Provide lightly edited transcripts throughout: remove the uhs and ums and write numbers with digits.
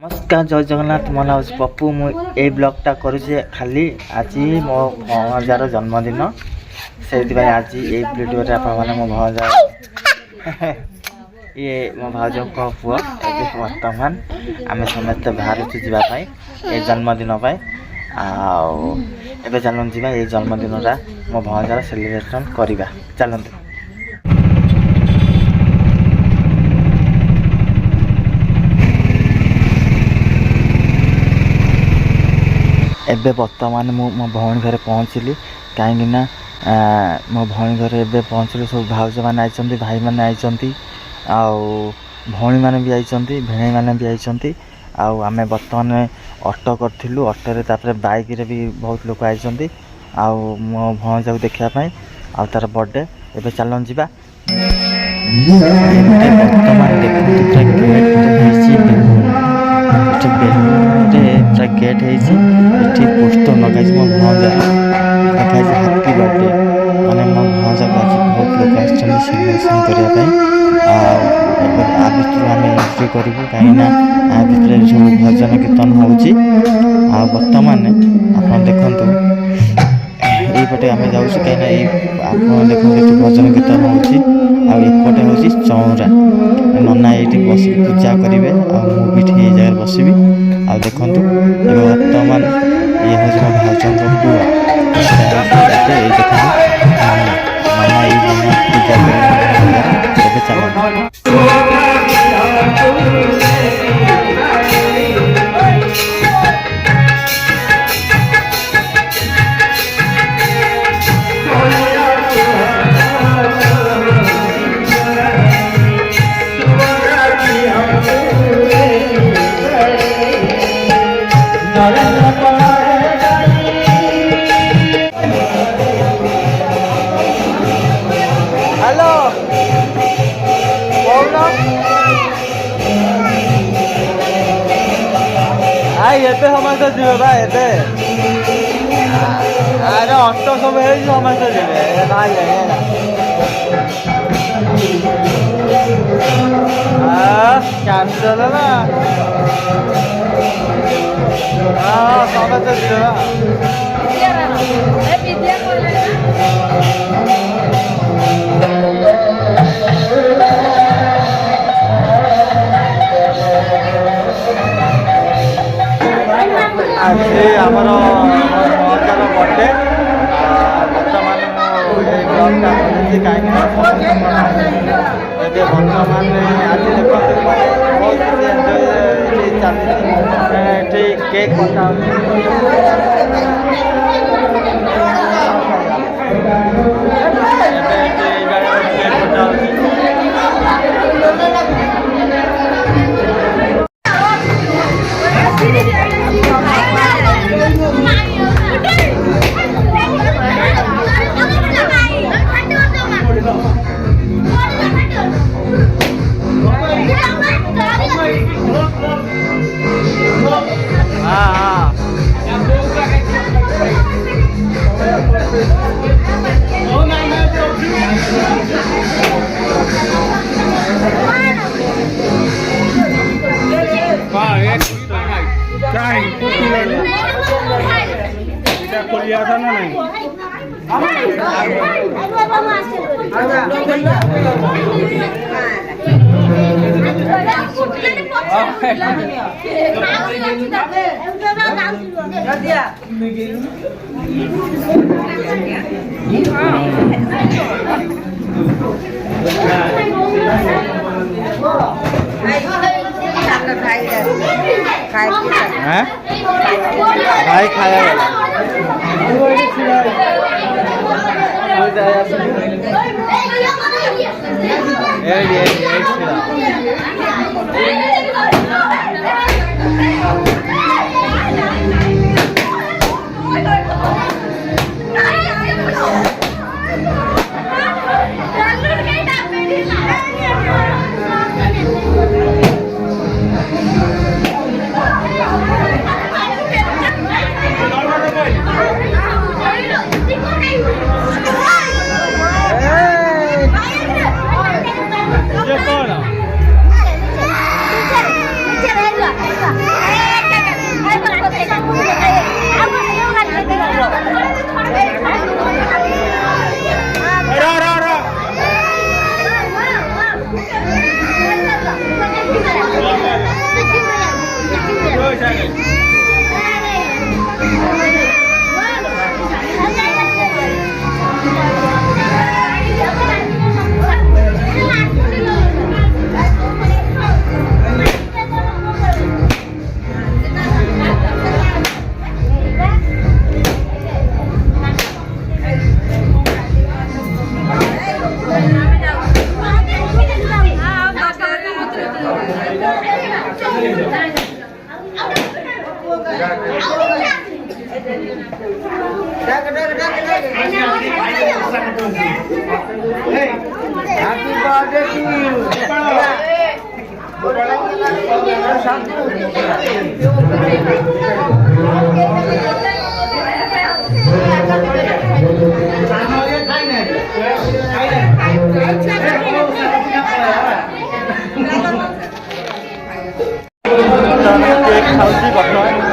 नमस्कार जय जगन्नाथ मोला हूँ पप्पू मुझे ब्लॉगटा करुचे खाली आज मो भौजार जन्मदिन से आज ये वीडियो मैंने मो भौजा ये मो भाज पुओ बर्तमान आम समस्त बाहर जावाई ये जन्मदिन आए चलते जा ये जन्मदिन मो भौजार सेलिब्रेशन करवा चलते एबे बर्तमान मो भौणी घरे पहुँचली कहीं मो भौणी घरे एबे पहुँचली सब भाउज मैंने आई भाई मैंने आई भौणी मैंने भी आई भेणी मैंने भी आई आम बर्तमान ऑटो करूँ ऑटो तापर बाइक रे भी बहुत लोग आई मो भौजा को देखापी आ तार बर्थडे एबे चलन जा बर्तमान गेट है पोस्टर लगे मो भौजा लिखाई हैप्पी बर्थडे मैंने मो भौजा को आज बहुत लोग आसेलिब्रेशन करने आ भितर आम एंट्री करूँ कहीं आ भितर सब भजन कीर्तन हो बर्तमान आप देखु यपटे आम जाऊँ कहीं आप देखते भजन कीर्तन होपटे हूँ चौरा नना ये बस पूजा करेंगे मुझे जगह बसबी आ देखु बर्तमान ये हूँ मो भाउजर पुआ मामा ये पूजा कर चल हेलो आई एबे समस्त जीवे बा एबे अरे ऑटो सब है समस्त जीवे भाई कैंसल ना समस्त जीवे आज आमर भौजार बर्थडे बर्तमान ब्लॉगटा कहीं बर्तमान आज देखते बहुत एंजय चलती केक कटा खोलिया था ना नहीं भाई खाया केक खाऊची बर्तमान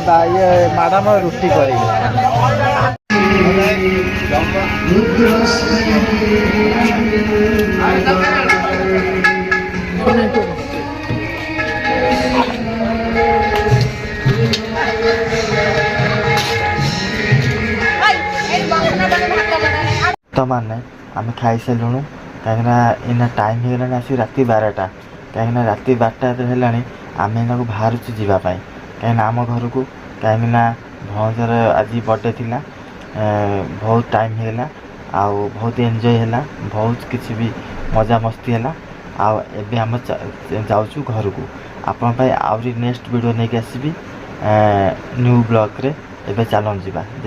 ये मैडम रुटी करी तो माने आम खाई सारूँ कहीं टाइम हो गला आस राति 12टा कहीं राति 12टा है आम एना को बाहर जावाई कहीं आम घर को कहीं भौजर आज बर्थडे थिला बहुत टाइम होगा आउ बहुत एंजॉय है बहुत किसी भी मजा मस्ती है आउ एबे हम जाऊँ घर को आपण आहरी नेक्स्ट वीडियो नहीं आसबि न्यू ब्लॉग रे एबे चलन जीवा।